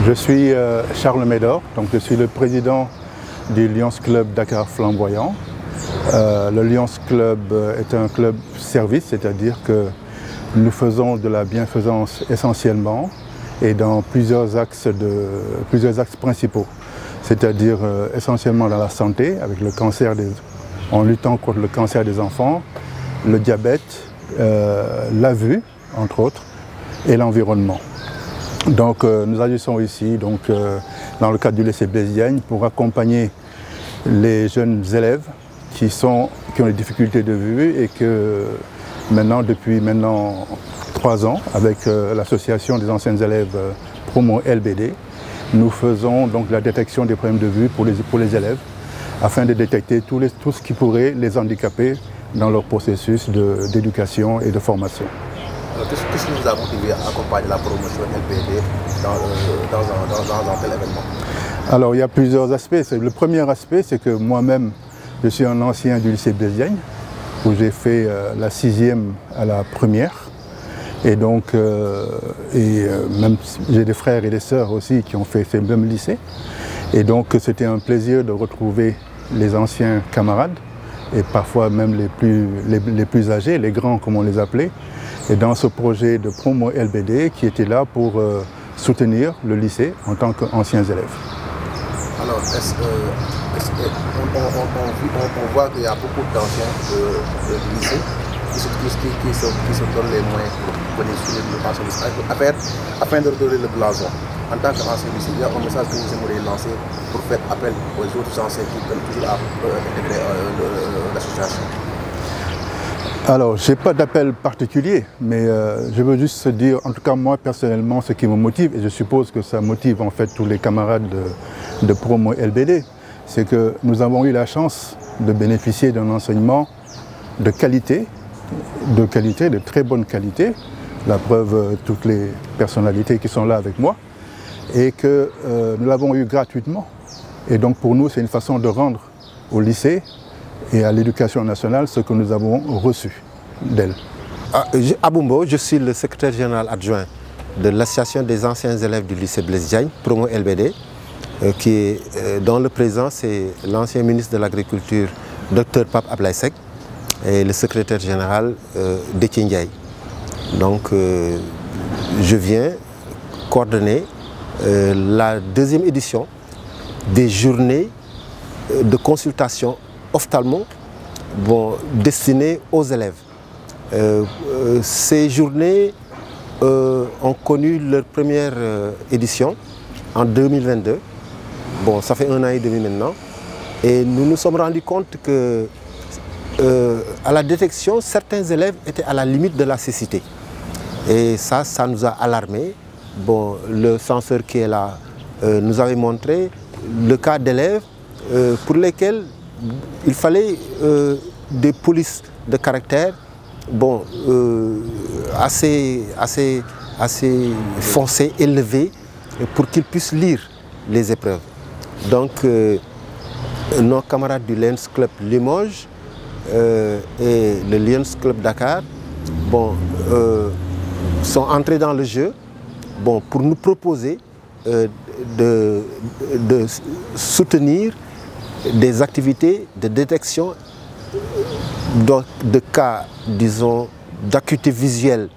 Je suis Charles Médor, donc je suis le président du Lions Club Dakar Flamboyant. Le Lions Club est un club service, c'est-à-dire que nous faisons de la bienfaisance essentiellement et dans plusieurs axes principaux, c'est-à-dire essentiellement dans la santé, avec le cancer en luttant contre le cancer des enfants, le diabète, la vue, entre autres, et l'environnement. Donc nous agissons ici dans le cadre du lycée Blaise Diagne pour accompagner les jeunes élèves qui ont des difficultés de vue et que depuis 3 ans, avec l'association des anciens élèves Promo LBD, nous faisons donc la détection des problèmes de vue pour les élèves afin de détecter tout ce qui pourrait les handicaper dans leur processus d'éducation et de formation. Qu'est-ce qui vous a motivé à accompagner la promotion LBD dans un tel événement? Alors il y a plusieurs aspects. Le premier aspect, c'est que moi-même, je suis un ancien du lycée Blaise Diagne, où j'ai fait la 6e à la première. Et donc, même j'ai des frères et des sœurs aussi qui ont fait ce même lycée. Et donc c'était un plaisir de retrouver les anciens camarades, et parfois même les plus âgés, les grands comme on les appelait, et dans ce projet de Promo LBD qui était là pour soutenir le lycée en tant qu'anciens élèves. Alors, on voit qu'il y a beaucoup d'anciens du lycée qui se donnent les moyens pour bénéficier de l'éducation afin de redorer le blason. En tant qu'ancien lycée, il y a un message que vous aimeriez lancer pour faire appel aux autres anciens qui veulent toujours intégrer l'association. Alors, je n'ai pas d'appel particulier, mais je veux juste dire, en tout cas moi personnellement, ce qui me motive, et je suppose que ça motive en fait tous les camarades de Promo LBD, c'est que nous avons eu la chance de bénéficier d'un enseignement de qualité, de très bonne qualité, la preuve toutes les personnalités qui sont là avec moi, et que nous l'avons eu gratuitement. Et donc pour nous, c'est une façon de rendre au lycée et à l'éducation nationale ce que nous avons reçu d'elle. Aboumbo, je suis le secrétaire général adjoint de l'association des anciens élèves du lycée Blaise Diagne, Promo LBD, dont le président c'est l'ancien ministre de l'Agriculture, Dr Pape Ablaye Seck, et le secrétaire général Déthié Ndiaye. Donc je viens coordonner la 2e édition des journées de consultation ophtalmo destinées aux élèves. Ces journées ont connu leur première édition en 2022. Bon, ça fait 1 an et demi maintenant. Et nous nous sommes rendus compte que à la détection, certains élèves étaient à la limite de la cécité. Et ça nous a alarmés. Bon, le censeur qui est là nous avait montré le cas d'élèves pour lesquels il fallait des polices de caractère assez foncées, élevées, pour qu'ils puissent lire les épreuves. Donc nos camarades du Lions Club Limoges et le Lions Club Dakar sont entrés dans le jeu pour nous proposer de soutenir des activités de détection de cas, disons, d'acuité visuelle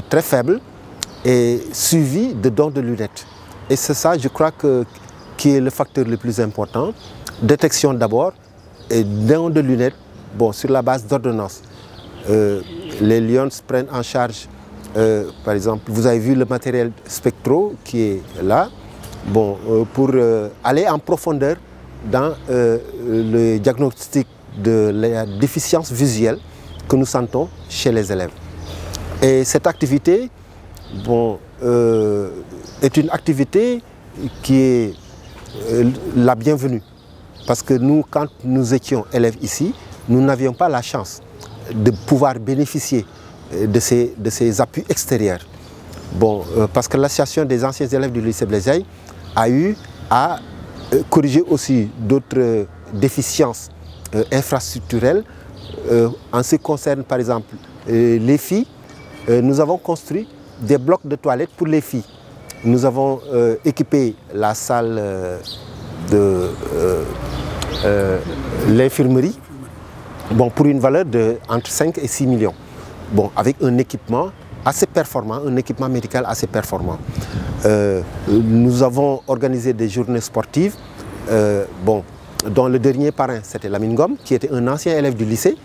très faible et suivi de dons de lunettes. Et c'est ça, je crois, qui est le facteur le plus important. Détection d'abord et dons de lunettes sur la base d'ordonnances. Les Lions prennent en charge, par exemple, vous avez vu le matériel spectro qui est là, pour aller en profondeur dans le diagnostic de la déficience visuelle que nous sentons chez les élèves. Et cette activité est une activité qui est la bienvenue. Parce que nous, quand nous étions élèves ici, nous n'avions pas la chance de pouvoir bénéficier de ces appuis extérieurs. Parce que l'association des anciens élèves du lycée Blaise Diagne a eu à corriger aussi d'autres déficiences infrastructurelles. En ce qui concerne par exemple les filles, nous avons construit des blocs de toilettes pour les filles. nous avons équipé la salle de l'infirmerie pour une valeur de entre 5 et 6 millions. Avec un équipement assez performant, un équipement médical assez performant. Nous avons organisé des journées sportives, dont le dernier parrain, c'était Lamine Ngom, qui était un ancien élève du lycée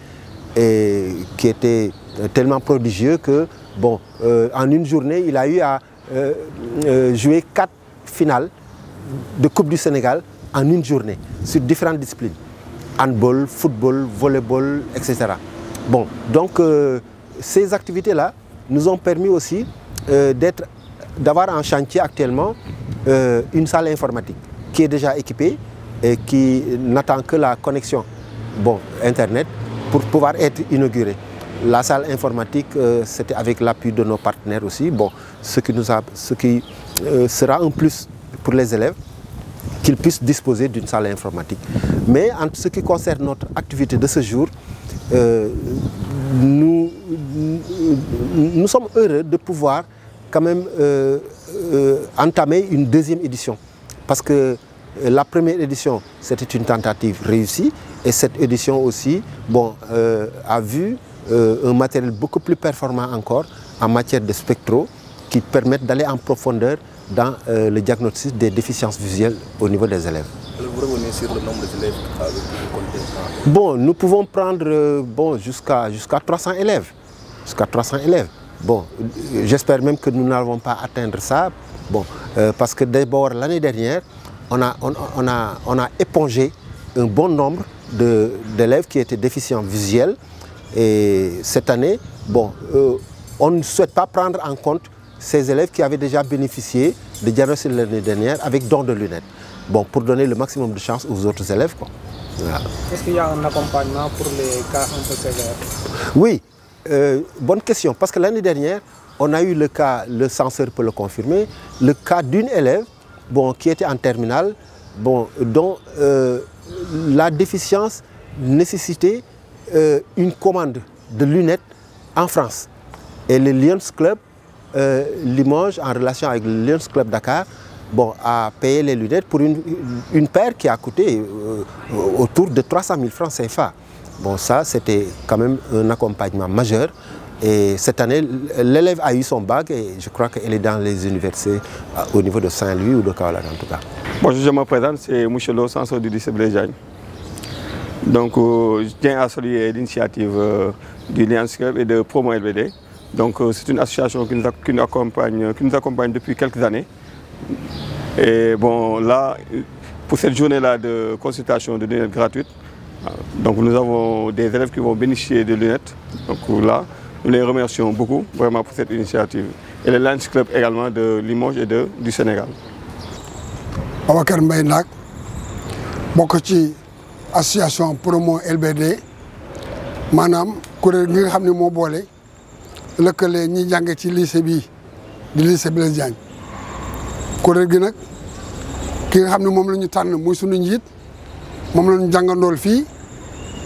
et qui était tellement prodigieux que, en une journée, il a eu à jouer 4 finales de Coupe du Sénégal en une journée, sur différentes disciplines. Handball, football, volleyball, etc. Donc ces activités-là nous ont permis aussi d'avoir en chantier actuellement une salle informatique qui est déjà équipée et qui n'attend que la connexion Internet pour pouvoir être inaugurée. La salle informatique, c'était avec l'appui de nos partenaires aussi, ce qui sera un plus pour les élèves, qu'ils puissent disposer d'une salle informatique. Mais en ce qui concerne notre activité de ce jour, nous sommes heureux de pouvoir quand même entamer une deuxième édition. Parce que la première édition, c'était une tentative réussie. Et cette édition aussi a vu un matériel beaucoup plus performant encore en matière de spectro qui permettent d'aller en profondeur dans le diagnostic des déficiences visuelles au niveau des élèves. Vous revenez sur le nombre d'élèves avec le contexte? Nous pouvons prendre jusqu'à 300 élèves. Jusqu'à 300 élèves. J'espère même que nous n'allons pas atteindre ça. Parce que d'abord, l'année dernière, on a épongé un bon nombre d'élèves qui étaient déficients visuels. Et cette année, on ne souhaite pas prendre en compte ces élèves qui avaient déjà bénéficié de diagnostic l'année dernière avec don de lunettes. Pour donner le maximum de chance aux autres élèves. Voilà. Est-ce qu'il y a un accompagnement pour les cas un peu sévères? Oui, bonne question. Parce que l'année dernière, on a eu le cas, le censeur peut le confirmer, le cas d'une élève qui était en terminale, dont la déficience nécessitait une commande de lunettes en France. Et le Lions Club Limoges, en relation avec le Lions Club Dakar, a payé les lunettes pour une paire qui a coûté autour de 300 000 francs CFA. Ça, c'était quand même un accompagnement majeur. Et cette année, l'élève a eu son bac et je crois qu'elle est dans les universités au niveau de Saint-Louis ou de Kaolack en tout cas. Bonjour, je me présente, c'est Mouche Lo, censeur du lycée Blaise Diagne. Donc, je tiens à saluer l'initiative du Lions Club et de Promo LBD. Donc, c'est une association qui nous accompagne depuis quelques années. Et là, pour cette journée-là de consultation de lunettes gratuites, donc nous avons des élèves qui vont bénéficier de lunettes. Donc nous les remercions beaucoup vraiment pour cette initiative. Et le Lions Club également de Limoges et du Sénégal. Babacar Mbaye Ndak, bokk ci association Promo LBD, maanaam kuréel gi nga xam ne moo boole lëkkale ñi jànge ci lycée bi di lycée Blaise Diagne. Kuréel gi nag ki nga xam ne moom la ñu tànn muy sunu njiit moom la ñu jàngandool fii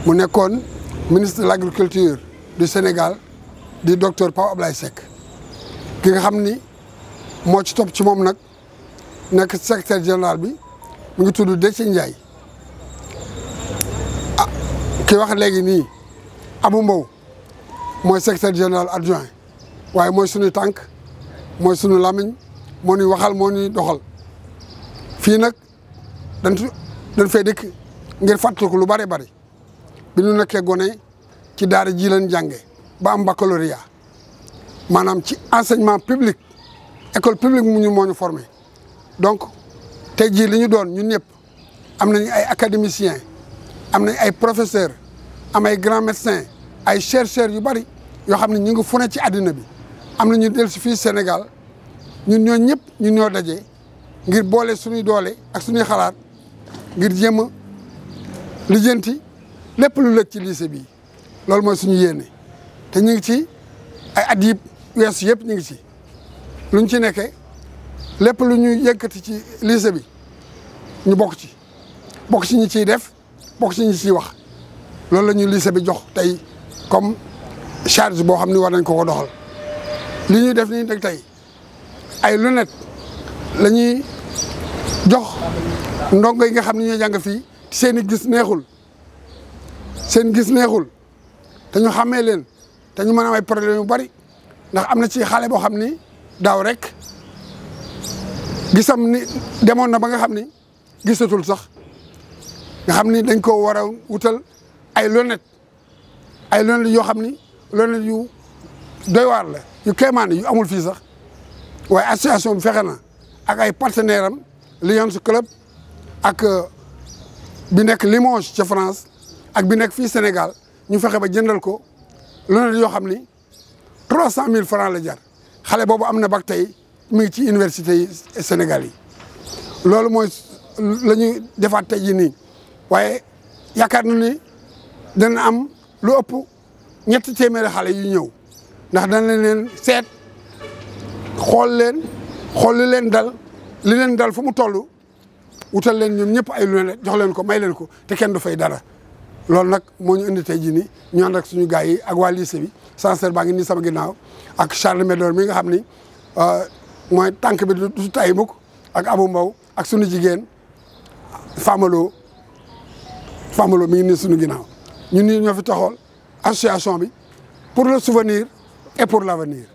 mu nekkoon ministre de l'agriculture du Sénégal di docteur Pape Ablaye Seck ki nga xam ni moo ci topp ci moom nag nekk secrétaire général bi mu ngi tudd Déthié Ndiaye ki wax léegi nii Abou Mbow mooy secrétaire général adjoint waaye mooy sunu tànk mooy sunu lamiñ moo ñuy waxal moo ñuy doxal fii nag dañ fay dëkk ngir fàttaliku lu bari bari bi ñu nekkee gone ci daara ji leen jànge ba am baccalauréat maanaam ci enseignement public école publique mu ñu moo ñu formé donc tey jii li ñu doon ñun ñëpp am nañu ay académiciens am nañ ay professeurs am ay grands médecins ay chercheurs yu bari yoo xam ne ñu ngi fu ne ci àddina bi am na ñu dellu si fii Sénégal ñun ñoo ñëpp ñun ñoo daje ngir boole suñuy doole ak suñuy xalaat ngir jéem a lijjanti lépp lu lëkk ci lycée bi loolu mooy suñu yéene te ñu ngi ci ay at yi weesu yëpp ñu ngi ci luñ ci nekkee lépp lu ñu yëkkati ci lycée bi ñu bokk ci ñi ciy def bokk ci ñi ciy wax loolu la ñu lycée bi jox tey comme charge boo xam ni war nañ ko doxal li ñuy def nii nag tey ay lunettes la ñuy jox ndongo yi nga xam ne ñoo jàng fii seen i gis neexul te ñu xàmmee leen te ñu mën a am ay problème yu bari ndax am na ci xale boo xam ni daaw rek gisam ni demoon na ba nga xam ni gisatul sax nga xam ni dañ ko war a wutal ay lunettes yoo xam ni lunettes yu doy waar la yu kéemaan yu amul fii sax waaye association bi fexe na ak ay partenaires am Lions Club ak bi nekk Limoges ca France ak bi nekk fii Sénégal ñu fexe ba jëndal ko lunettes yoo xam ni 300 000 francs la jar xale boobu am na bac tey mi ngi ci université yi Sénégal yi loolu mooy la ñuy defaat tey jii nii waaye yaakaar na ni dana am lu ëpp 3 téeméeri xale yu ñëw ndax dana leen seet xool li leen dal fu mu toll wutal leen ñoom ñëpp ay lunettes jox leen ko may leen ko te kenn du fay dara loolu nag moo ñu indi tey jii nii ñu ànd ak suñu gars yi ak waa lycée bi Sancer baa ngi nii sama ginnaaw ak Charles Médor mi nga xam ni mooy tànk bi du tay mukk ak Abou Mbow ak suñu jigéen Famalo mi ngi nii suñu ginnaaw ñun nii ñoo fi taxawal association bi pour le souvenir et pour l'avenir